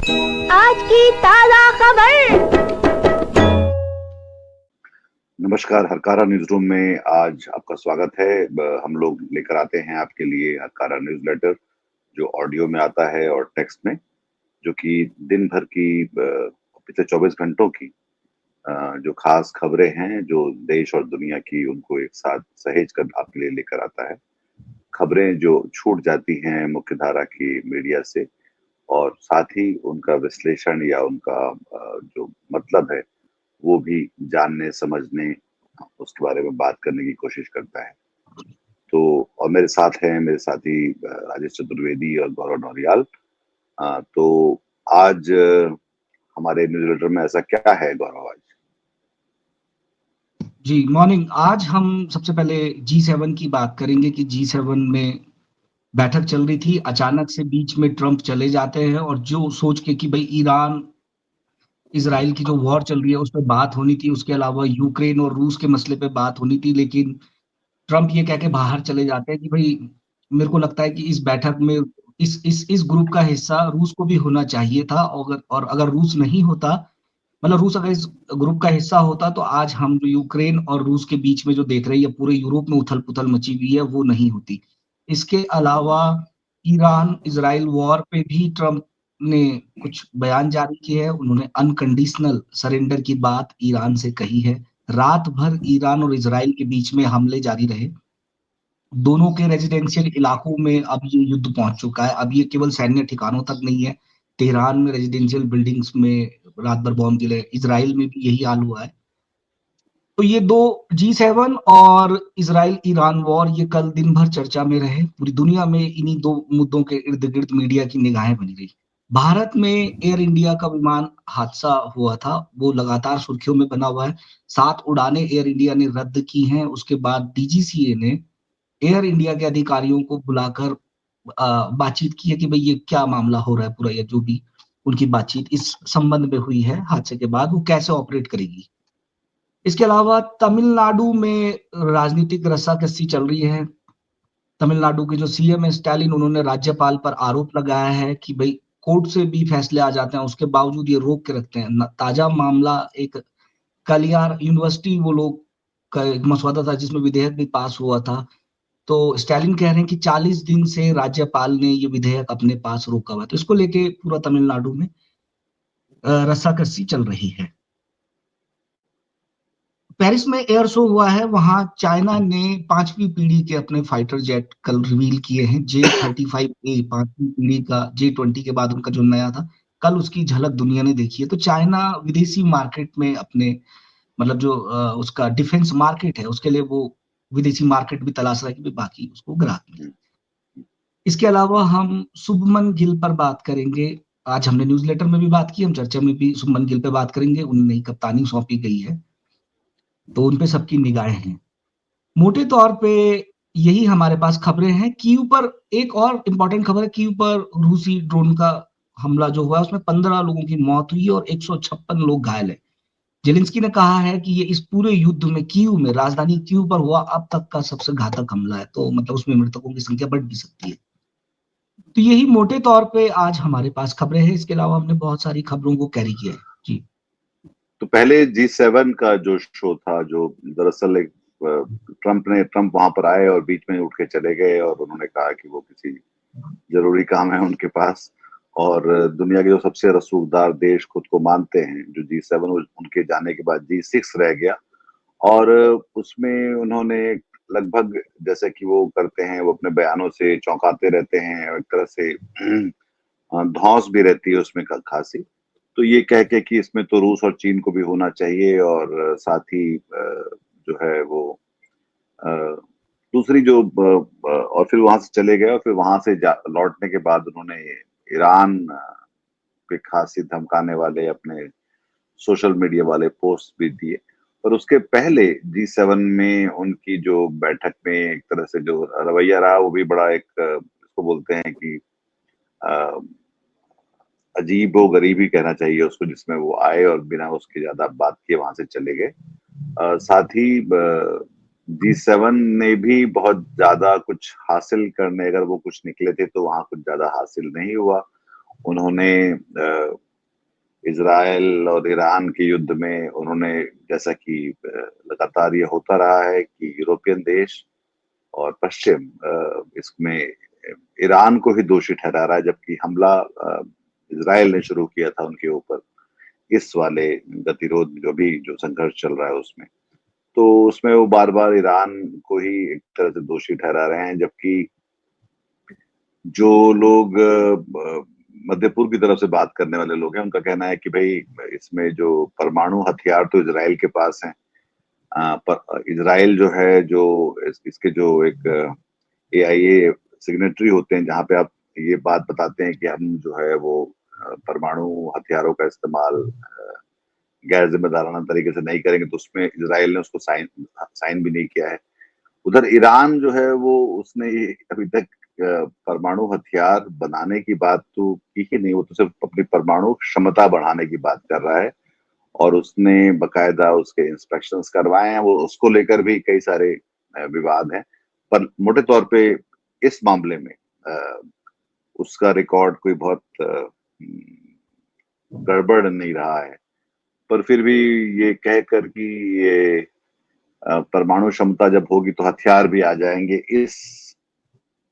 आज की ताजा खबर। नमस्कार, हरकारा न्यूज रूम में आज आपका स्वागत है। हम लोग लेकर आते हैं आपके लिए हरकारा न्यूज लेटर, जो ऑडियो में आता है और टेक्स्ट में, जो कि दिन भर की पिछले 24 घंटों की जो खास खबरें हैं जो देश और दुनिया की, उनको एक साथ सहेज कर आपके लिए लेकर आता है। खबरें जो छूट जाती हैं मुख्यधारा की मीडिया से, और साथ ही उनका विश्लेषण या उनका जो मतलब है वो भी जानने समझने, उसके बारे में बात करने की कोशिश करता है। तो और मेरे साथ हैं मेरे साथी राजेश चतुर्वेदी और गौरव नौरियाल। तो आज हमारे न्यूज लेटर में ऐसा क्या है गौरव आज? जी मॉर्निंग। आज हम सबसे पहले G7 की बात करेंगे कि G7 में बैठक चल रही थी, अचानक से बीच में ट्रंप चले जाते हैं और जो सोच के कि भाई ईरान इजराइल की जो वॉर चल रही है उस पर बात होनी थी, उसके अलावा यूक्रेन और रूस के मसले पे बात होनी थी, लेकिन ट्रंप ये कह के बाहर चले जाते हैं कि भाई मेरे को लगता है कि इस बैठक में इस ग्रुप का हिस्सा रूस को भी होना चाहिए था, और अगर रूस नहीं होता, मतलब रूस अगर इस ग्रुप का हिस्सा होता, तो आज हम जो यूक्रेन और रूस के बीच में जो देख रही है पूरे यूरोप में उथल पुथल मची हुई है वो नहीं होती। इसके अलावा ईरान इजराइल वॉर पे भी ट्रंप ने कुछ बयान जारी किए हैं। उन्होंने अनकंडीशनल सरेंडर की बात ईरान से कही है। रात भर ईरान और इजराइल के बीच में हमले जारी रहे। दोनों के रेजिडेंशियल इलाकों में अब ये युद्ध पहुंच चुका है। अब ये केवल सैन्य ठिकानों तक नहीं है, तेहरान में रेजिडेंशियल बिल्डिंग्स में रात भर बॉम्ब गिरे, इजराइल में भी यही हाल हुआ है। तो ये दो G7 और इजराइल ईरान वॉर ये कल दिन भर चर्चा में रहे। पूरी दुनिया में इन्हीं दो मुद्दों के इर्द गिर्द मीडिया की निगाहें बनी रही। भारत में एयर इंडिया का विमान हादसा हुआ था, वो लगातार सुर्खियों में बना हुआ है। 7 उड़ानें एयर इंडिया ने रद्द की हैं। उसके बाद DGCA ने एयर इंडिया के अधिकारियों को बुलाकर बातचीत की है कि भाई ये क्या मामला हो रहा है, पूरा या जो भी उनकी बातचीत इस संबंध में हुई है हादसे के बाद, वो कैसे ऑपरेट करेगी। इसके अलावा तमिलनाडु में राजनीतिक रस्साकसी चल रही है। तमिलनाडु के जो CM है स्टालिन, उन्होंने राज्यपाल पर आरोप लगाया है कि भाई कोर्ट से भी फैसले आ जाते हैं, उसके बावजूद ये रोक के रखते हैं। ताजा मामला एक कलियार यूनिवर्सिटी, वो लोग का एक मसौदा था जिसमें विधेयक भी पास हुआ था। तो स्टालिन कह रहे हैं कि 40 दिन से राज्यपाल ने ये विधेयक अपने पास रोका हुआ है। तो इसको लेके पूरा तमिलनाडु में रस्साकसी चल रही है। पेरिस में एयर शो हुआ है, वहां चाइना ने 5वीं पीढ़ी के अपने फाइटर जेट कल रिवील किए हैं। J-35A 5वीं पीढ़ी का, J-20 के बाद उनका जो नया था, कल उसकी झलक दुनिया ने देखी है। तो चाइना विदेशी मार्केट में अपने, मतलब जो उसका डिफेंस मार्केट है, उसके लिए वो विदेशी मार्केट भी तलाश रहा है कि भाई बाकी उसको ग्राहक मिले। इसके अलावा हम शुभमन गिल पर बात करेंगे। आज हमने न्यूज़लेटर में भी बात की, हम चर्चा में भी शुभमन गिल पे बात करेंगे। उन्हें नई कप्तानी सौंपी गई है, तो उन पे सबकी निगाहें हैं। मोटे तौर पे यही हमारे पास खबरें हैं। कीव पर एक और इम्पोर्टेंट खबर है। कीव पर रूसी ड्रोन का हमला जो हुआ, उसमें 15 लोगों की मौत हुई और 156 लोग घायल हैं। जेलेंस्की ने कहा है कि ये इस पूरे युद्ध में कीव में, राजधानी कीव पर हुआ अब तक का सबसे घातक हमला है। तो मतलब उसमें मृतकों की संख्या बढ़ भी सकती है। तो यही मोटे तौर पे आज हमारे पास खबरें हैं। इसके अलावा हमने बहुत सारी खबरों को कैरी किया है। जी तो पहले G7 का जो शो था, जो दरअसल एक ट्रंप वहां पर आए और बीच में उठ के चले गए, और उन्होंने कहा कि वो किसी जरूरी काम है उनके पास। और दुनिया के जो सबसे रसूखदार देश खुद को मानते हैं, जो G7, उनके जाने के बाद G6 रह गया। और उसमें उन्होंने लगभग, जैसे कि वो करते हैं, वो अपने बयानों से चौंकाते रहते हैं और एक तरह से धौंस भी रहती है उसमें खासी। तो ये कह के कि इसमें तो रूस और चीन को भी होना चाहिए, और साथ ही जो है वो अ, दूसरी जो और फिर वहां से चले गए, और फिर वहां से लौटने के बाद उन्होंने ईरान पे खासी धमकाने वाले अपने सोशल मीडिया वाले पोस्ट भी दिए। पर उसके पहले G7 में उनकी जो बैठक में एक तरह से जो रवैया रहा, वो भी बड़ा एक इसको बोलते हैं कि अजीबो गरीब ही कहना चाहिए उसको, जिसमें वो आए और बिना उसके ज्यादा बात किए वहां से चले गए। साथ ही G7 ने भी बहुत ज्यादा कुछ हासिल करने, अगर वो कुछ निकले थे तो वहां कुछ ज्यादा हासिल नहीं हुआ। उन्होंने इजराइल और ईरान के युद्ध में उन्होंने, जैसा कि लगातार ये होता रहा है कि यूरोपियन देश और पश्चिम इसमें ईरान को ही दोषी ठहरा रहा है, जबकि हमला इजराइल ने शुरू किया था उनके ऊपर, इस वाले गतिरोध जो संघर्ष चल रहा है उसमें। तो उसमें वो बार बार ईरान को ही एक तरह से दोषी ठहरा रहे हैं, जबकि जो लोग मध्य पूर्व की तरफ से बात करने वाले लोग हैं, उनका कहना है कि भाई इसमें जो परमाणु हथियार तो इजराइल के पास हैं, पर इजराइल जो है, जो इसके जो एक AIA सिग्नेटरी होते हैं, जहां पे आप ये बात बताते हैं कि हम जो है वो परमाणु हथियारों का इस्तेमाल गैर जिम्मेदाराना तरीके से नहीं करेंगे, तो उसमें इजराइल ने उसको साइन भी नहीं किया है। उधर ईरान जो है वो उसने अभी तक परमाणु हथियार बनाने की बात तो की ही नहीं, वो तो सिर्फ अपनी परमाणु क्षमता बढ़ाने की बात कर रहा है, और उसने बकायदा उसके इंस्पेक्शंस करवाए हैं। वो उसको लेकर भी कई सारे विवाद हैं, पर मोटे तौर पे इस मामले में उसका रिकॉर्ड कोई बहुत गड़बड़ नहीं रहा है। पर फिर भी ये कहकर कि ये परमाणु क्षमता जब होगी तो हथियार भी आ जाएंगे, इस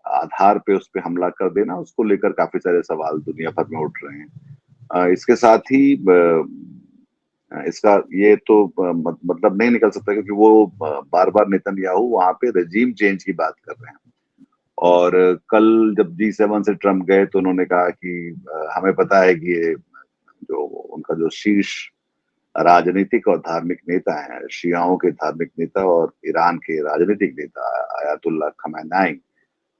आधार पे उस पे हमला कर देना, उसको लेकर काफी सारे सवाल दुनिया भर में उठ रहे हैं। इसके साथ ही इसका ये तो मतलब नहीं निकल सकता, क्योंकि वो बार बार नेतन्याहू वहां पे रेजीम चेंज की बात कर रहे हैं। और कल जब G7 से ट्रम्प गए तो उन्होंने कहा कि हमें पता है कि ये जो उनका जो शीर्ष राजनीतिक और धार्मिक नेता हैं, शियाओं के धार्मिक नेता और ईरान के राजनीतिक नेता आयतुल्लाह खमेनी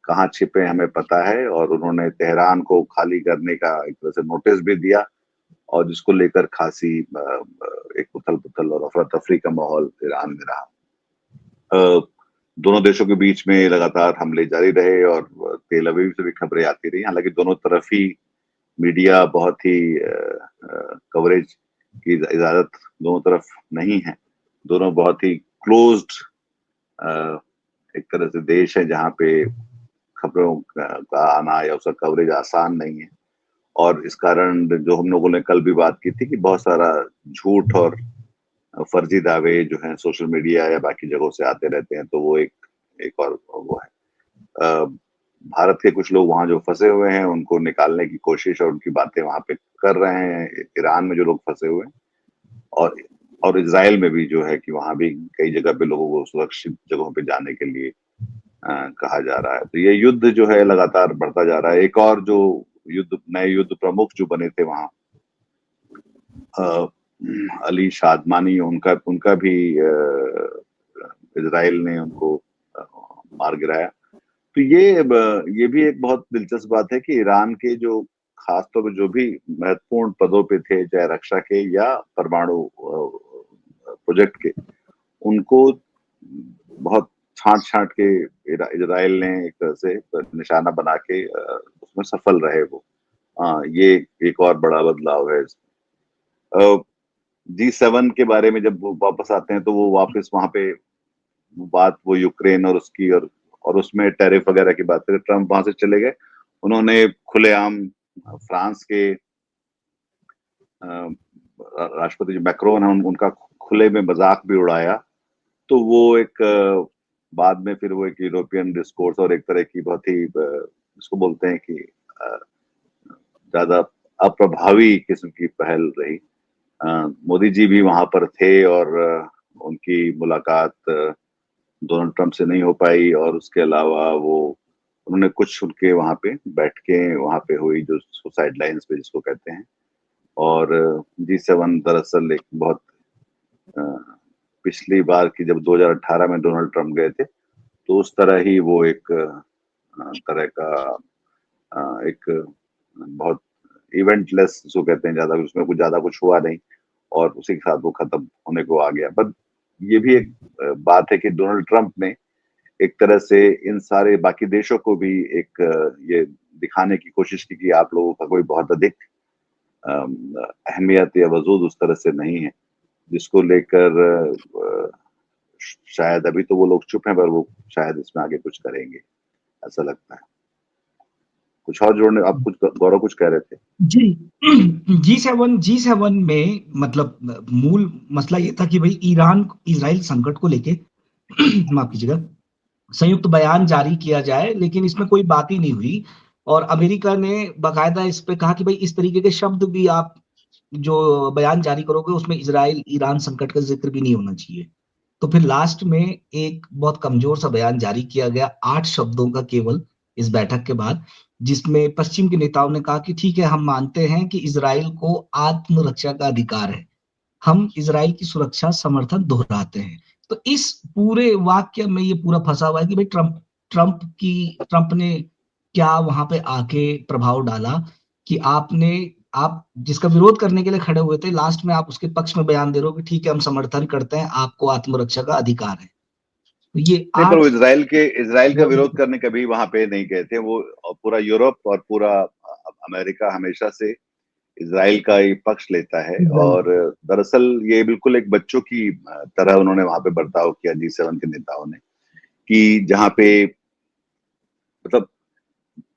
कहाँ छिपे हमें पता है, और उन्होंने तेहरान को खाली करने का एक तरह से नोटिस भी दिया, और जिसको लेकर खासी एक उथल पुथल और अफरा तफरी का माहौल ईरान में रहा। दोनों देशों के बीच में लगातार हमले जारी रहे और तेल अवीव से भी खबरें आती रही। हालांकि दोनों तरफ ही मीडिया बहुत ही कवरेज की इजाजत दोनों तरफ नहीं है। दोनों बहुत ही क्लोज्ड एक तरह से देश है, जहाँ पे खबरों का आना या उसका कवरेज आसान नहीं है, और इस कारण जो हम लोगों ने कल भी बात की थी कि बहुत सारा झूठ और फर्जी दावे जो हैं सोशल मीडिया या बाकी जगहों से आते रहते हैं, तो वो एक और वो है। भारत के कुछ लोग वहां जो फंसे हुए हैं उनको निकालने की कोशिश और उनकी बातें वहां पे कर रहे हैं, ईरान में जो लोग फंसे हुए हैं, और इजराइल में भी जो है कि वहां भी कई जगह पे लोगों को सुरक्षित जगहों पे जाने के लिए कहा जा रहा है। तो ये युद्ध जो है लगातार बढ़ता जा रहा है। एक और जो नए युद्ध प्रमुख जो बने थे वहां, अली शादमानी, उनका भी इजराइल ने उनको मार गिराया। तो ये भी एक बहुत दिलचस्प बात है कि ईरान के जो खासतौर पर जो भी महत्वपूर्ण पदों पे थे, चाहे रक्षा के या परमाणु प्रोजेक्ट के, उनको बहुत छांट के इजराइल ने एक तरह से निशाना बना के उसमें सफल रहे वो। ये एक और बड़ा बदलाव है इसमें। G7 के बारे में जब वो वापस आते हैं तो वो वापस वहां पे बात वो यूक्रेन और उसकी और उसमें टैरिफ वगैरह की बात करें। ट्रम्प वहां से चले गए, उन्होंने खुलेआम फ्रांस के राष्ट्रपति जो मैक्रोन है उनका खुले में मजाक भी उड़ाया। तो वो एक बाद में फिर वो एक यूरोपियन डिस्कोर्स और एक तरह की बहुत ही इसको बोलते हैं कि ज्यादा अप्रभावी किस्म की पहल रही। मोदी जी भी वहां पर थे और उनकी मुलाकात डोनाल्ड ट्रंप से नहीं हो पाई, और उसके अलावा वो उन्होंने कुछ उनके वहां पे बैठकें वहां पे हुई जो साइड लाइन्स पे जिसको कहते हैं। और G7 दरअसल एक बहुत पिछली बार की जब 2018 में डोनाल्ड ट्रंप गए थे तो उस तरह ही वो एक तरह का एक बहुत इवेंटलेस जो कहते हैं, ज्यादा उसमें कुछ हुआ नहीं और उसी के साथ वो खत्म होने को आ गया। बट ये भी एक बात है कि डोनाल्ड ट्रंप ने एक तरह से इन सारे बाकी देशों को भी एक ये दिखाने की कोशिश की कि आप लोगों का कोई बहुत अधिक अहमियत या वजूद उस तरह से नहीं है, जिसको लेकर शायद अभी तो वो लोग चुप हैं, पर वो शायद इसमें आगे कुछ करेंगे, ऐसा लगता है। कुछ और जोड़ने, आप कुछ गौरव कुछ कह रहे थे? जी जी7 में मतलब मूल मसला ये था कि भाई ईरान इजराइल संकट को लेके माफ कीजिएगा संयुक्त बयान जारी किया जाए, लेकिन इसमें कोई बात ही नहीं हुई। और अमेरिका ने बाकायदा इस पे कहा कि भाई इस तरीके के शब्द भी आप जो बयान जारी करोगे उसमें इजराइल ईरान संकट का जिक्र भी नहीं होना चाहिए। तो फिर लास्ट में एक बहुत कमजोर सा बयान जारी किया गया 8 शब्दों का केवल इस बैठक के बाद, जिसमें पश्चिम के नेताओं ने कहा कि ठीक है, हम मानते हैं कि इजराइल को आत्मरक्षा का अधिकार है, हम इजराइल की सुरक्षा समर्थन दोहराते हैं। तो इस पूरे वाक्य में ये पूरा फंसा हुआ है कि भाई ट्रंप ने क्या वहां पे आके प्रभाव डाला कि आप जिसका विरोध करने के लिए खड़े हुए थे, लास्ट में आप उसके पक्ष में बयान दे रहे हो कि ठीक है, हम समर्थन करते हैं, आपको आत्मरक्षा का अधिकार है। तो ये नहीं, पर वो 8 इजराइल का विरोध करने कभी वहां पे नहीं गए थे। वो पूरा यूरोप और पूरा अमेरिका हमेशा से इजराइल का ही पक्ष लेता है। और दरअसल ये बिल्कुल एक बच्चों की तरह उन्होंने वहां पे बर्ताव किया G7 के नेताओं ने, कि जहां पे मतलब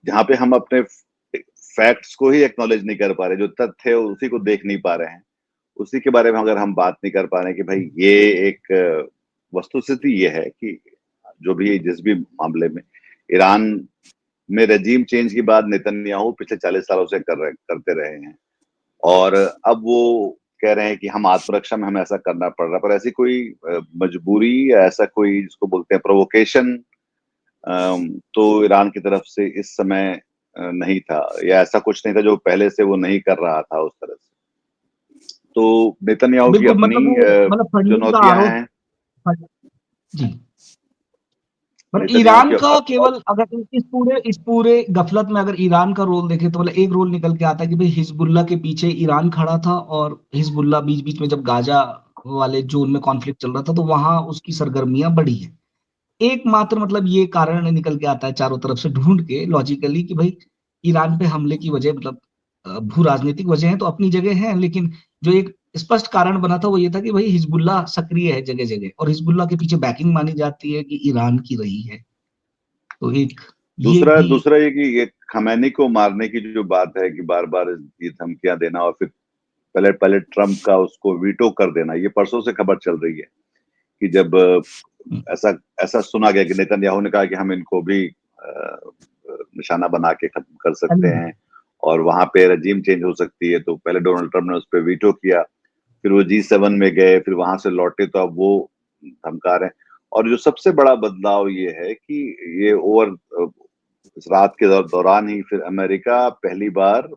जहां पे हम अपने फैक्ट्स को ही एक्नॉलेज नहीं कर पा रहे, जो तथ्य है उसी को देख नहीं पा रहे हैं, उसी के बारे में अगर हम बात नहीं कर पा रहे हैं कि भाई ये एक वस्तुस्थिति ये है कि जो भी जिस भी मामले में ईरान में रजीम चेंज के बाद नेतन्याहू पिछले 40 सालों से करते रहे हैं, और अब वो कह रहे हैं कि हम आत्मरक्षा में हमें ऐसा करना पड़ रहा है। पर ऐसी कोई मजबूरी या ऐसा कोई जिसको बोलते हैं प्रोवोकेशन तो ईरान की तरफ से इस समय नहीं था, या ऐसा कुछ नहीं था जो पहले से वो नहीं कर रहा था उस तरह से। तो नेतन्याहू की बिल्कुल, अपनी मतलब वो मतलब फंडिंग का चुनौतियां आरोप हैं जी। पर नेतन्याहू ईरान की का केवल अगर इस पूरे गफलत में अगर ईरान का रोल देखें तो मतलब एक रोल निकल के आता है कि भाई हिजबुल्ला के पीछे ईरान खड़ा था, और हिजबुल्ला बीच बीच में जब गाजा वाले जोन में कॉन्फ्लिक्ट चल रहा था तो वहां उसकी सरगर्मियां बढ़ी है। एकमात्र मतलब ये कारण निकल के आता है चारों तरफ से ढूंढ के लॉजिकली कि भाई ईरान पे हमले की वजह मतलब भू राजनीतिक वजह है तो अपनी जगह है, लेकिन जो एक स्पष्ट कारण बना था वो ये था कि भाई हिजबुल्ला सक्रिय है जगह जगह, और हिजबुल्ला के पीछे बैकिंग मानी जाती है कि ईरान की रही है। तो एक ये दूसरा भी दूसरा ये कि ये खमैनी को मारने की जो बात है कि बार बार ये धमकियां देना, और फिर पहले पहले ट्रम्प का उसको वीटो कर देना, ये परसों से खबर चल रही है कि जब ऐसा ऐसा सुना गया कि नेतन्याहू ने कहा कि हम इनको भी निशाना बना के खत्म कर सकते हैं और वहां पे रजीम चेंज हो सकती है। तो पहले डोनाल्ड ट्रम्प ने उस पर वीटो किया, फिर वो G7 में गए, फिर वहां से लौटे तो अब वो धमका रहे हैं। और जो सबसे बड़ा बदलाव ये है कि ये इस रात के दौरान ही फिर अमेरिका पहली बार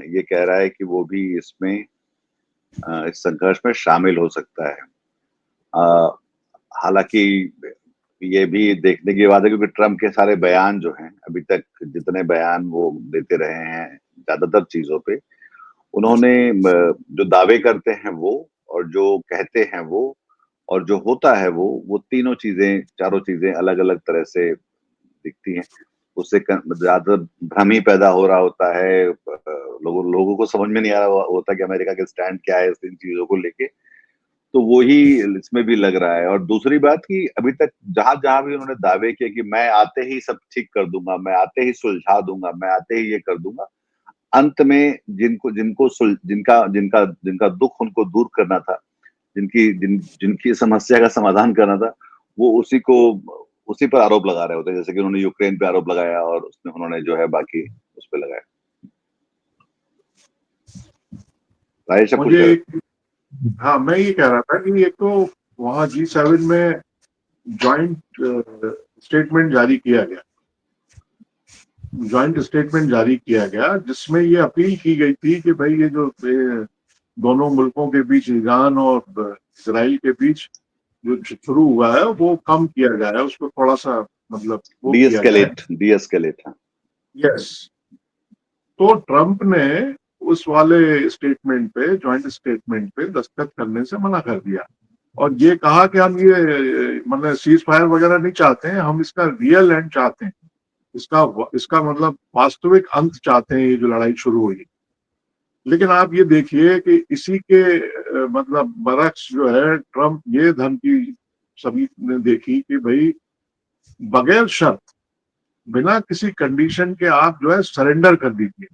ये कह रहा है कि वो भी इसमें इस संघर्ष में शामिल हो सकता है। हालांकि ये भी देखने की बात है क्योंकि ट्रम्प के सारे बयान जो हैं, अभी तक जितने बयान वो देते रहे हैं ज्यादातर चीजों पे, उन्होंने जो दावे करते हैं वो, और जो कहते हैं वो, और जो होता है वो तीनों चीजें, चारों चीजें अलग अलग तरह से दिखती हैं। उससे ज्यादा भ्रम ही पैदा हो रहा होता है, लोगों को समझ में नहीं आ रहा होता कि अमेरिका के स्टैंड क्या है इन चीजों को लेके। तो वही इसमें भी लग रहा है। और दूसरी बात कि अभी तक जहां जहां भी उन्होंने दावे किए कि मैं आते ही सब ठीक कर दूंगा, मैं आते ही सुलझा दूंगा, मैं आते ही ये कर दूंगा, अंत में जिनको जिनको जिनका जिनका जिनका दुख उनको दूर करना था, जिनकी समस्या का समाधान करना था, वो उसी पर आरोप लगा रहे होते, जैसे कि उन्होंने यूक्रेन पे आरोप लगाया और उसमें उन्होंने जो है बाकी उस पर लगाया। राजेश आप कुछ कह रहे थे? हाँ, मैं ये कह रहा था कि एक तो वहाँ G7 में जॉइंट स्टेटमेंट जारी किया गया जिसमें ये अपील की गई थी कि भाई ये जो दोनों मुल्कों के बीच, ईरान और इजराइल के बीच जो शुरू हुआ है वो कम किया जाए, उसको थोड़ा सा मतलब वो डीएस्केलेट। यस। तो ट्रम्प ने उस वाले स्टेटमेंट पे, जॉइंट स्टेटमेंट पे दस्तखत करने से मना कर दिया और ये कहा कि हम ये मतलब सीज फायर वगैरह नहीं चाहते हैं, हम इसका रियल एंड चाहते हैं, इसका मतलब वास्तविक अंत चाहते हैं, ये जो लड़ाई शुरू हुई। लेकिन आप ये देखिए कि इसी के मतलब बरक्स जो है ट्रम्प ये धमकी सभी ने देखी कि भाई बगैर शर्त बिना किसी कंडीशन के आप जो है सरेंडर कर दीजिए,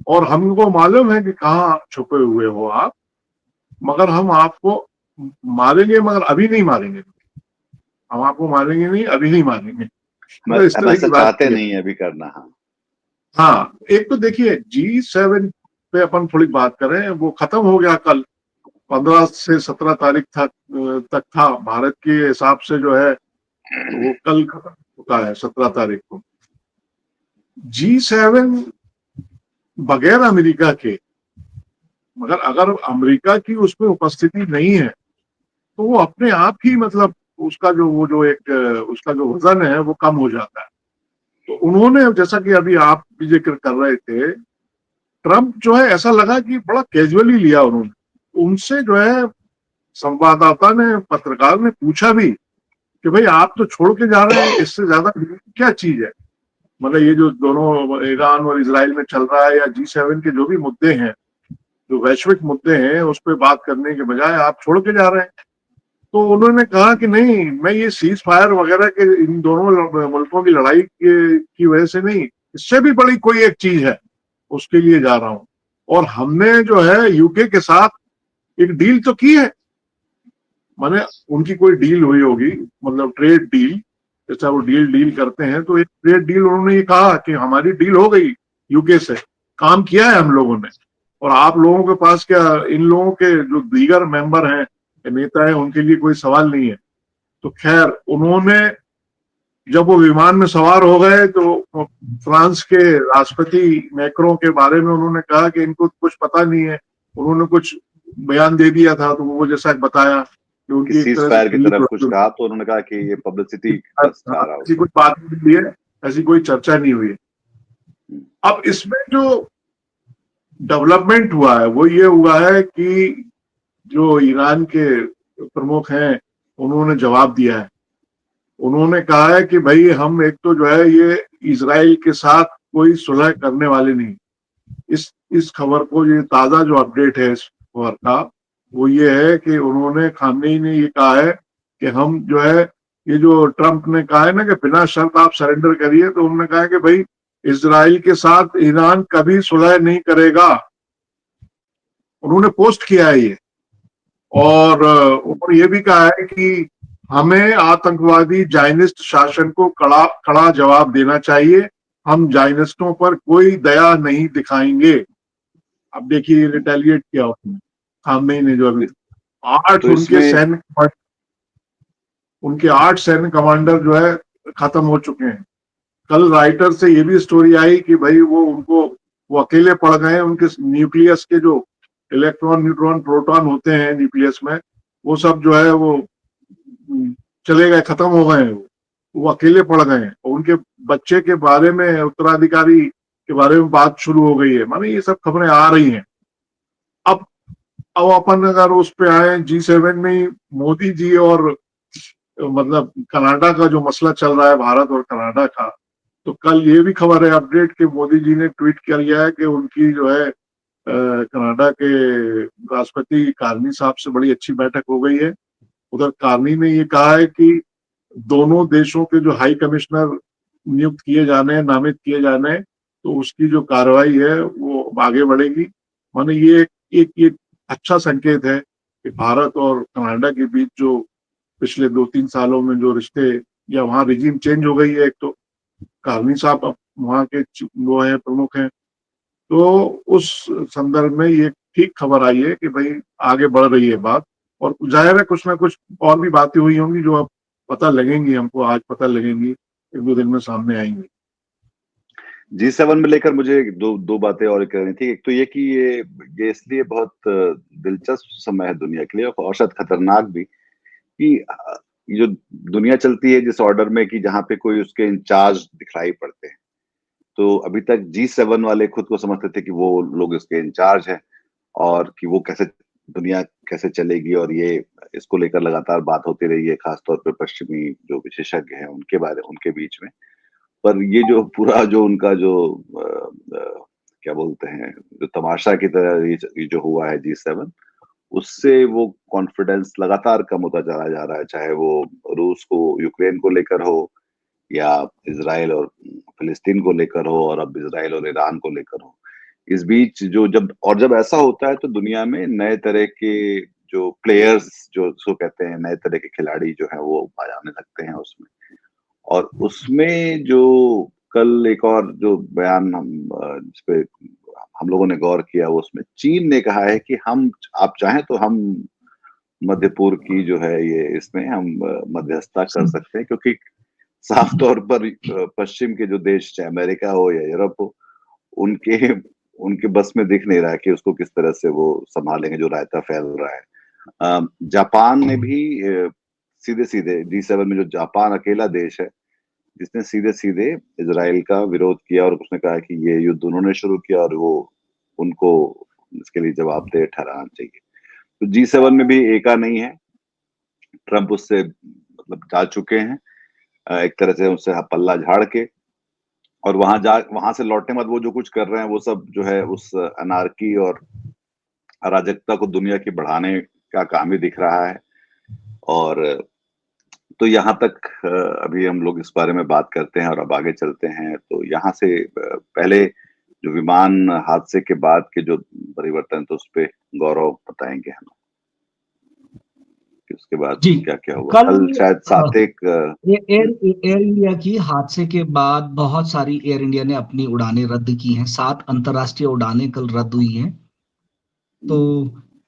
और हमको मालूम है कि कहाँ छुपे हुए हो आप, मगर हम आपको मारेंगे, मगर अभी नहीं मारेंगे, हम आपको मारेंगे नहीं, अभी नहीं मारेंगे। मतलब इस हम तरह ऐसा की बात चाहते की है। नहीं है अभी करना। हाँ, हाँ, एक तो देखिए G7 पे अपन थोड़ी बात करें, वो खत्म हो गया कल, 15 से 17 तारीख तक था भारत के हिसाब से जो है, वो कल खत्म होता है 17 तारीख को। G7 बगैर अमेरिका के, मगर अगर अमेरिका की उसमें उपस्थिति नहीं है तो वो अपने आप ही मतलब उसका जो वो जो एक उसका जो वजन है वो कम हो जाता है। तो उन्होंने, जैसा कि अभी आप भी जिक्र कर रहे थे, ट्रम्प जो है ऐसा लगा कि बड़ा कैजुअली लिया उन्होंने। उनसे जो है संवाददाता ने, पत्रकार ने पूछा भी कि भाई आप तो छोड़ के जा रहे हैं, इससे ज्यादा क्या चीज है, मतलब ये जो दोनों ईरान और इजराइल में चल रहा है, या G7 के जो भी मुद्दे हैं, जो वैश्विक मुद्दे हैं, उस पर बात करने के बजाय आप छोड़ के जा रहे हैं। तो उन्होंने कहा कि नहीं, मैं ये सीज फायर वगैरह के इन दोनों मुल्कों की लड़ाई की वजह से नहीं, इससे भी बड़ी कोई एक चीज है, उसके लिए जा रहा हूं। और हमने जो है यूके के साथ एक डील तो की है, माने उनकी कोई डील हुई होगी, मतलब ट्रेड डील, जैसा वो डील डील करते हैं, तो एक ट्रेड डील उन्होंने ये कहा कि हमारी डील हो गई यूके से, काम किया है हम लोगों ने, और आप लोगों के पास क्या, इन लोगों के जो दीगर मेंबर हैं, नेता हैं, उनके लिए कोई सवाल नहीं है। तो खैर उन्होंने, जब वो विमान में सवार हो गए तो फ्रांस के राष्ट्रपति मैक्रों के बारे में उन्होंने कहा कि इनको कुछ पता नहीं है, उन्होंने कुछ बयान दे दिया था, तो वो जैसा बताया कि कि उनकी एक सीज तरह से फायर की खुली तरफ कुछ कहा तो उन्होंने कहा कि ये पब्लिसिटी बस चाह रहा ऐसी हूँ। कोई बात नहीं हुई है, ऐसी कोई चर्चा नहीं हुई है। अब इसमें जो डेवलपमेंट हुआ है वो ये हुआ है कि जो ईरान के प्रमुख हैं उन्होंने जवाब दिया है। उन्होंने कहा है कि भाई हम एक तो जो है ये इजराइल के साथ कोई सुलह करने वाले नहीं। इस खबर को, ये ताजा जो अपडेट है इस खबर का, वो ये है कि उन्होंने, खामेनी ने ये कहा है कि हम जो है, ये जो ट्रम्प ने कहा है ना कि बिना शर्त आप सरेंडर करिए, तो उन्होंने कहा है कि भाई इजराइल के साथ ईरान कभी सुलह नहीं करेगा। उन्होंने पोस्ट किया है ये, और उन्होंने ये भी कहा है कि हमें आतंकवादी जायनिस्ट शासन को कड़ा कड़ा जवाब देना चाहिए, हम जायनिस्टों पर कोई दया नहीं दिखाएंगे। अब देखिए रिटेलिएट किया उसने, खामेनी ने जो अभी 8 तो इसमें उनके 8 सैन्य कमांडर जो है खत्म हो चुके हैं। कल राइटर से ये भी स्टोरी आई कि भाई वो अकेले पड़ गए, उनके न्यूक्लियस के जो इलेक्ट्रॉन, न्यूट्रॉन, प्रोटॉन होते हैं न्यूक्लियस में, वो सब जो है वो चले गए, खत्म हो गए हैं, वो अकेले पड़ गए हैं, और उनके बच्चे के बारे में, उत्तराधिकारी के बारे में बात शुरू हो गई है। माने ये सब खबरें आ रही हैं। अब अब अपन अगर उस पे आए, G7 में ही मोदी जी और मतलब कनाडा का जो मसला चल रहा है, भारत और कनाडा का, तो कल ये भी खबर है अपडेट कि मोदी जी ने ट्वीट कर दिया है कि उनकी जो है कनाडा के राष्ट्रपति कार्नी साहब से बड़ी अच्छी बैठक हो गई है। उधर कार्नी ने ये कहा है कि दोनों देशों के जो हाई कमिश्नर नियुक्त किए जाने हैं, नामित किए जाने हैं, तो उसकी जो कार्रवाई है वो आगे बढ़ेगी। माने ये एक अच्छा संकेत है कि भारत और कनाडा के बीच जो पिछले 2-3 सालों में जो रिश्ते, या वहाँ रिजीम चेंज हो गई है, एक तो कार्नी साहब अब वहाँ के वो हैं, प्रमुख हैं, तो उस संदर्भ में ये ठीक खबर आई है कि भाई आगे बढ़ रही है बात। और जाहिर है कुछ ना कुछ और भी बातें हुई होंगी जो अब पता लगेंगी, हमको आज पता लगेंगी, 1-2 दिन में सामने आएंगी। G7 में लेकर मुझे दो बातें और करनी थी। एक तो ये कि ये इसलिए बहुत दिलचस्प समय है दुनिया के लिए, और शायद खतरनाक भी, कि जो दुनिया चलती है जिस ऑर्डर में कि जहां पे कोई उसके इंचार्ज दिखाई पड़ते हैं, तो अभी तक G7 वाले खुद को समझते थे कि वो लोग इसके इंचार्ज हैं, और कि वो कैसे दुनिया कैसे चलेगी, और ये इसको लेकर लगातार बात होती रही है, खासतौर पर पश्चिमी जो विशेषज्ञ हैं उनके बीच में। पर ये जो पूरा जो उनका जो क्या बोलते हैं, जो तमाशा की तरह ये जो हुआ है G7, उससे वो कॉन्फिडेंस लगातार कम होता चला जा रहा है, चाहे वो रूस को यूक्रेन को लेकर हो, या इजराइल और फिलिस्तीन को लेकर हो, और अब इजराइल और ईरान को लेकर हो। इस बीच जब ऐसा होता है तो दुनिया में नए तरह के जो प्लेयर्स जो उसको कहते हैं, नए तरह के खिलाड़ी जो है वो आ जाने लगते हैं उसमें। और उसमें जो कल एक और जो बयान जिस पे हम लोगों ने गौर किया, वो उसमें चीन ने कहा है कि आप चाहें तो हम मध्य पूर्व की जो है ये इसमें हम मध्यस्थता कर सकते हैं, क्योंकि साफ तौर पर पश्चिम के जो देश, चाहे अमेरिका हो या यूरोप हो, उनके उनके बस में दिख नहीं रहा है कि उसको किस तरह से वो संभालेंगे जो रायता फैल रहा है। जापान ने भी सीधे-सीधे G7 में, जो जापान अकेला देश है जिसने सीधे-सीधे इजराइल का विरोध किया, और उसने कहा कि ये युद्ध उन्होंने शुरू किया और वो उनको इसके लिए जवाबदेह ठहराना चाहिए। तो G7 में भी एका नहीं है, ट्रंप उससे मतलब जा चुके हैं एक तरह से उससे पल्ला झाड़ के, और वहां से लौटने के बाद वो जो कुछ कर रहे हैं वो सब जो है उस अनार्की और अराजकता को दुनिया की बढ़ाने का काम ही दिख रहा है। और तो यहाँ तक अभी हम लोग इस बारे में बात करते हैं और अब आगे चलते हैं। तो यहाँ से पहले जो विमान हादसे के बाद के जो परिवर्तन, तो उस पे गौरव बताएंगे हमें कि उसके बाद जी, क्या क्या हुआ। कल शायद 7 एयर इंडिया की हादसे के बाद बहुत सारी एयर इंडिया ने अपनी उड़ानें रद्द की हैं। 7 अंतर्राष्ट्रीय उड़ानें कल रद्द हुई हैं। तो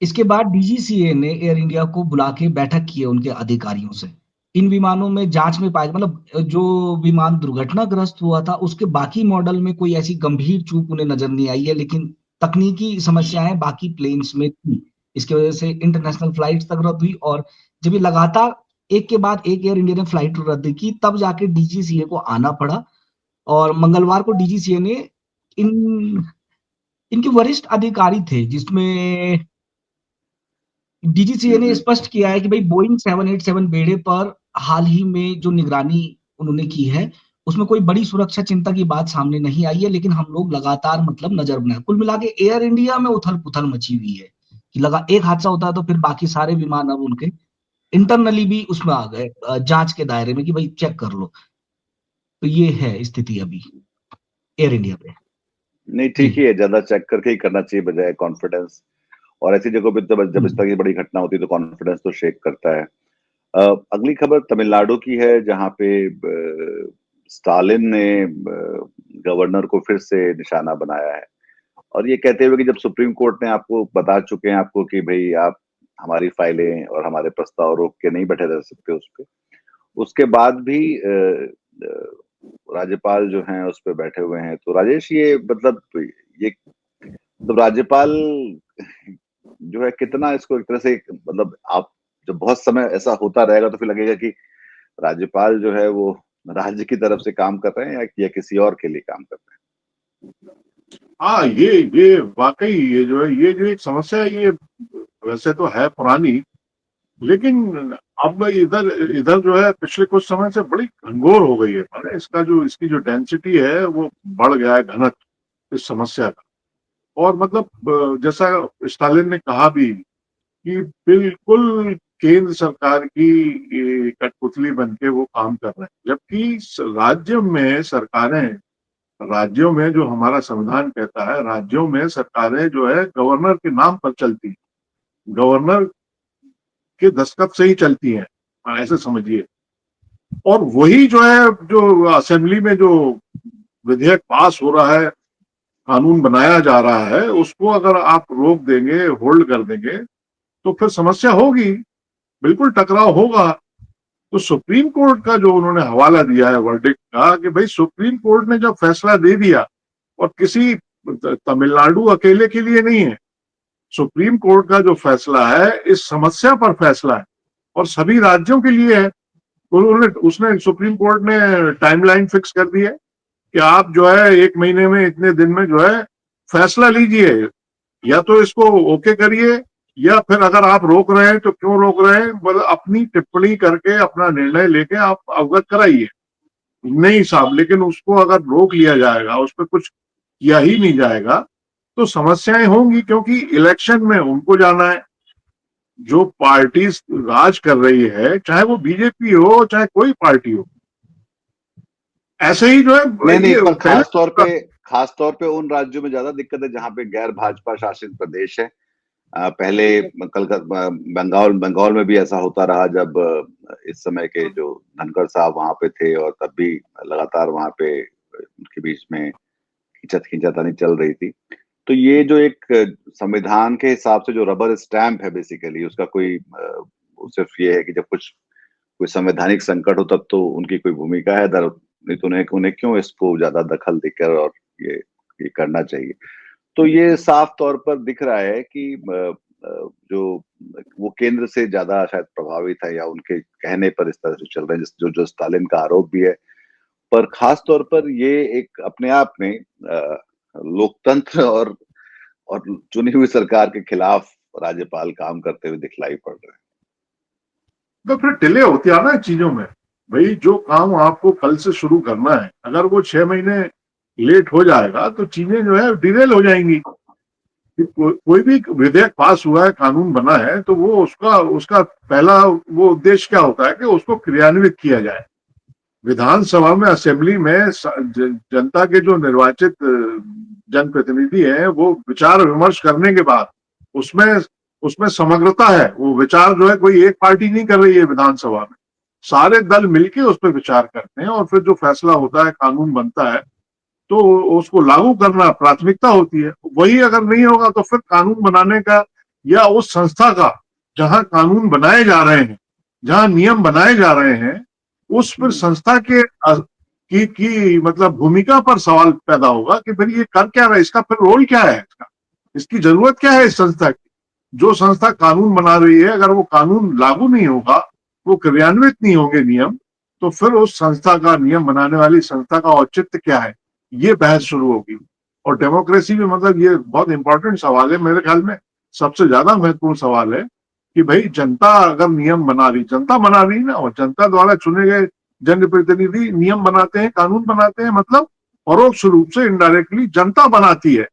इसके बाद डीजीसीए ने एयर इंडिया को बुला के बैठक की है उनके अधिकारियों से। इन विमानों में जांच में पाया, मतलब जो विमान दुर्घटनाग्रस्त हुआ था उसके बाकी मॉडल में कोई ऐसी गंभीर चूक उन्हें नजर नहीं आई है, लेकिन तकनीकी समस्याएं बाकी प्लेन्स में थी। इसकी वजह से इंटरनेशनल फ्लाइट तक रद्द हुई, और जब ये लगातार एक के बाद एक एयर इंडिया ने फ्लाइट रद्द की, तब जाके डीजीसीए को आना पड़ा। और मंगलवार को डीजीसीए ने इनके वरिष्ठ अधिकारी थे, जिसमें डीजीसीए ने स्पष्ट किया है कि भाई बोइंग 787 बेड़े पर हाल ही में जो निगरानी उन्होंने की है उसमें कोई बड़ी सुरक्षा चिंता की बात सामने नहीं आई है, लेकिन हम लोग लगातार मतलब नजर बनाए। कुल मिला के एयर इंडिया में उथल पुथल मची हुई है कि लगा एक हादसा होता है तो फिर बाकी सारे विमान अब उनके इंटरनली भी उसमें आ गए जांच के दायरे में कि भाई चेक कर लो। तो ये है स्थिति अभी एयर इंडिया पे। नहीं, ठीक ही है, ज्यादा चेक करके ही करना चाहिए बजाय कॉन्फिडेंस। और ऐसी जगहों पे जब इस तरह की बड़ी घटना होती है तो कॉन्फिडेंस तो शेक करता है। अगली खबर तमिलनाडु की है, जहां पे स्टालिन ने गवर्नर को फिर से निशाना बनाया है, और ये कहते हुए कि जब सुप्रीम कोर्ट ने आपको बता चुके हैं आपको कि भाई आप हमारी फाइलें और हमारे प्रस्ताव रोक के नहीं बैठे रह सकते उस पे, उसके बाद भी राज्यपाल जो हैं उस पे बैठे हुए हैं। तो राजेश, ये मतलब राज्यपाल जो है कितना इसको एक तरह से मतलब, आप जब बहुत समय ऐसा होता रहेगा तो फिर लगेगा कि राज्यपाल जो है वो राज्य की तरफ से काम कर रहे हैं या किसी और के लिए काम कर रहे हैं। हाँ, ये वाकई ये जो एक समस्या है, ये वैसे तो है पुरानी, लेकिन अब इधर इधर जो है पिछले कुछ समय से बड़ी घनघोर हो गई है। माने इसकी जो डेंसिटी है वो बढ़ गया है, घनत्व इस समस्या का। और मतलब जैसा स्टालिन ने कहा भी कि बिल्कुल केंद्र सरकार की ये कठपुतली बन के वो काम कर रहे हैं, जबकि राज्यों में जो हमारा संविधान कहता है, राज्यों में सरकारें जो है गवर्नर के नाम पर चलती, गवर्नर के दस्तखत से ही चलती हैं, ऐसे समझिए। और वही जो है, जो असेंबली में जो विधेयक पास हो रहा है, कानून बनाया जा रहा है, उसको अगर आप रोक देंगे, होल्ड कर देंगे, तो फिर समस्या होगी, बिल्कुल टकराव होगा। तो सुप्रीम कोर्ट का जो उन्होंने हवाला दिया है वर्डिक्ट का, कि भाई सुप्रीम कोर्ट ने जब फैसला दे दिया, और किसी तमिलनाडु अकेले के लिए नहीं है, सुप्रीम कोर्ट का जो फैसला है इस समस्या पर फैसला है और सभी राज्यों के लिए है। तो उसने सुप्रीम कोर्ट ने टाइमलाइन फिक्स कर दी है कि आप जो है 1 महीने में, इतने दिन में जो है फैसला लीजिए, या तो इसको ओके करिए, या फिर अगर आप रोक रहे हैं तो क्यों रोक रहे हैं, मतलब अपनी टिप्पणी करके अपना निर्णय लेके आप अवगत कराइए। नहीं साहब, लेकिन उसको अगर रोक लिया जाएगा, उस पर कुछ किया ही नहीं जाएगा, तो समस्याएं होंगी, क्योंकि इलेक्शन में उनको जाना है। जो पार्टी राज कर रही है, चाहे वो बीजेपी हो चाहे कोई पार्टी हो, ऐसे ही जो है नहीं, ये पर पहले खास तौर पे उन राज्यों में ज्यादा दिक्कत है जहां पे गैर भाजपा शासित प्रदेश है। पहले कलकत्ता, बंगाल में भी ऐसा होता रहा जब इस समय के जो धनखड़ साहब वहां पे थे, और तब भी लगातार वहां पे उनके बीच में खींचातानी चल रही थी। तो ये जो एक संविधान के हिसाब से जो रबर स्टैंप है बेसिकली, उसका कोई सिर्फ ये है कि जब कुछ कोई संवैधानिक संकट हो तब तो उनकी कोई भूमिका है, नहीं तो उन्हें क्यों इसको ज्यादा दखल देकर और ये करना चाहिए। तो ये साफ तौर पर दिख रहा है कि जो वो केंद्र से ज्यादा शायद प्रभावित है, या उनके कहने पर इस तरह से चल रहे हैं, जो स्टालिन का आरोप भी है। पर खास तौर पर ये एक अपने आप में लोकतंत्र और चुनी हुई सरकार के खिलाफ राज्यपाल काम करते हुए दिखलाई पड़ रहे हैं। तो फिर डिले होती है ना चीजों में। भाई जो काम आपको कल से शुरू करना है, अगर वो 6 महीने लेट हो जाएगा तो चीजें जो है डिरेल हो जाएंगी। कोई भी विधेयक पास हुआ है, कानून बना है, तो वो उसका पहला वो उद्देश्य क्या होता है कि उसको क्रियान्वित किया जाए। विधानसभा में, असेंबली में जनता के जो निर्वाचित जनप्रतिनिधि हैं, वो विचार विमर्श करने के बाद उसमें उसमें समग्रता है। वो विचार जो है कोई एक पार्टी नहीं कर रही है विधानसभा में, सारे दल मिलके उस पर विचार करते हैं और फिर जो फैसला होता है, कानून बनता है, तो उसको लागू करना प्राथमिकता होती है। वही अगर नहीं होगा तो फिर कानून बनाने का या उस संस्था का जहां कानून बनाए जा रहे हैं, जहां नियम बनाए जा रहे हैं, उस पर संस्था के की मतलब भूमिका पर सवाल पैदा होगा कि फिर ये कर क्या रहा है, इसका फिर रोल क्या है, इसकी जरूरत क्या है इस संस्था की। जो संस्था कानून बना रही है, अगर वो कानून लागू नहीं होगा, वो क्रियान्वित नहीं होंगे नियम, तो फिर उस संस्था का, नियम बनाने वाली संस्था का औचित्य क्या है, ये बहस शुरू होगी। और डेमोक्रेसी में मतलब ये बहुत इंपॉर्टेंट सवाल है, मेरे ख्याल में सबसे ज्यादा महत्वपूर्ण सवाल है कि भाई जनता अगर नियम बना रही, जनता बना रही ना, और जनता द्वारा चुने गए जनप्रतिनिधि नियम बनाते हैं, कानून बनाते हैं, मतलब परोक्ष रूप से, इनडायरेक्टली जनता बनाती है,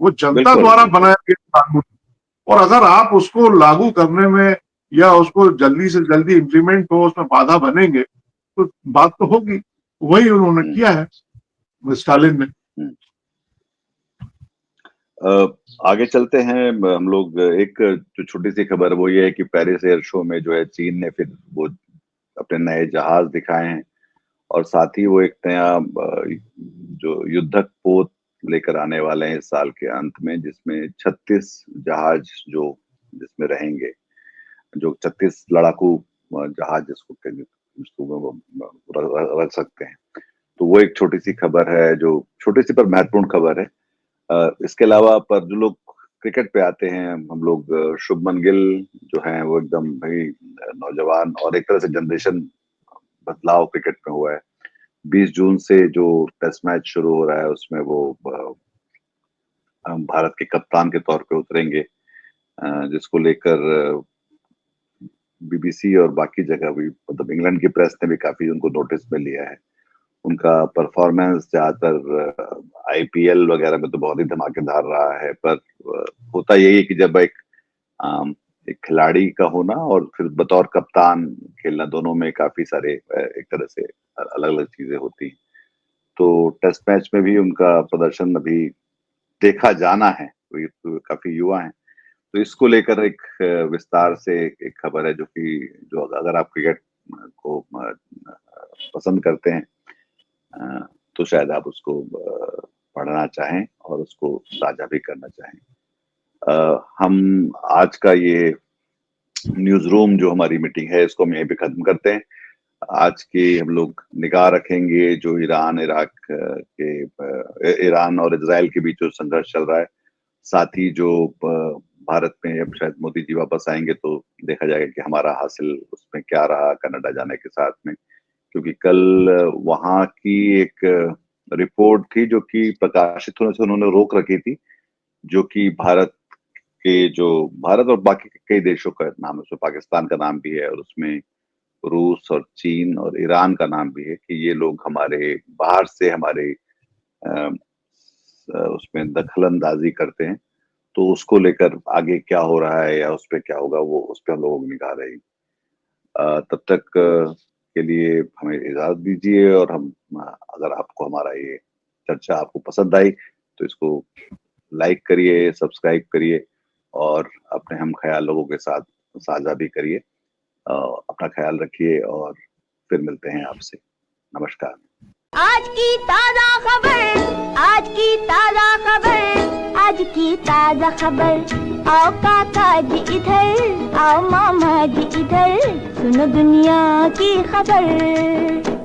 वो जनता द्वारा बनाया गया कानून। और अगर आप उसको लागू करने में या उसको जल्दी से जल्दी इम्प्लीमेंट हो, उसमें बाधा बनेंगे, तो बात तो होगी। वही उन्होंने किया है स्टालिन ने। आगे चलते हैं हम लोग। एक जो छोटी सी खबर वो ये है कि पेरिस एयर शो में जो है चीन ने फिर वो अपने नए जहाज दिखाए हैं, और साथ ही वो एक नया जो युद्धक पोत लेकर आने वाले हैं इस साल के अंत में, जिसमें 36 जहाज जो जिसमें रहेंगे, जो 36 लड़ाकू जहाज जिसको रख सकते हैं। तो वो एक छोटी सी खबर है, जो छोटी सी पर महत्वपूर्ण खबर है। इसके अलावा पर जो लोग क्रिकेट पे आते हैं, हम लोग शुभमन गिल जो हैं वो एकदम भाई नौजवान, और एक तरह से जनरेशन बदलाव क्रिकेट में हुआ है। 20 जून से जो टेस्ट मैच शुरू हो रहा है उसमें वो भारत के कप्तान के तौर पे उतरेंगे, जिसको लेकर बीबीसी और बाकी जगह भी, मतलब इंग्लैंड की प्रेस ने भी काफी उनको नोटिस में लिया है। उनका परफॉर्मेंस ज्यादातर आईपीएल वगैरह में तो बहुत ही धमाकेदार रहा है, पर होता यही है कि जब एक खिलाड़ी का होना और फिर बतौर कप्तान खेलना, दोनों में काफी सारे एक तरह से अलग अलग चीजें होती हैं। तो टेस्ट मैच में भी उनका प्रदर्शन अभी देखा जाना है, तो काफी युवा हैं। तो इसको लेकर एक विस्तार से एक खबर है, जो अगर आप क्रिकेट को पसंद करते हैं तो शायद आप उसको पढ़ना चाहें और उसको साझा भी करना चाहें। हम आज का ये न्यूज रूम जो हमारी मीटिंग है, इसको हम यहीं पे खत्म करते हैं। आज की हम लोग निगाह रखेंगे जो ईरान और इजराइल के बीच जो संघर्ष चल रहा है, साथ ही जो भारत में अब शायद मोदी जी वापस आएंगे तो देखा जाएगा कि हमारा हासिल उसमें क्या रहा कनाडा जाने के साथ में। क्योंकि कल वहां की एक रिपोर्ट थी जो कि प्रकाशित होने से उन्होंने रोक रखी थी, जो कि भारत और बाकी कई देशों का नाम है, उसमें पाकिस्तान का नाम भी है, और उसमें रूस और चीन और ईरान का नाम भी है, कि ये लोग हमारे बाहर से हमारे उसमें दखल अंदाजी करते हैं। तो उसको लेकर आगे क्या हो रहा है या उस पर क्या होगा, वो उस पर हम लोगों की निगाह रहेगी। तब तक के लिए हमें इजाजत दीजिए, और हम अगर आपको हमारा ये चर्चा आपको पसंद आई तो इसको लाइक करिए, सब्सक्राइब करिए और अपने हम ख्याल लोगों के साथ साझा भी करिए। अपना ख्याल रखिए और फिर मिलते हैं आपसे। नमस्कार। आज की ताजा खबर, आज की ताजा खबर, आज की ताजा खबर। आओ काका जी इधर, आओ मामा जी इधर, सुनो दुनिया की खबर।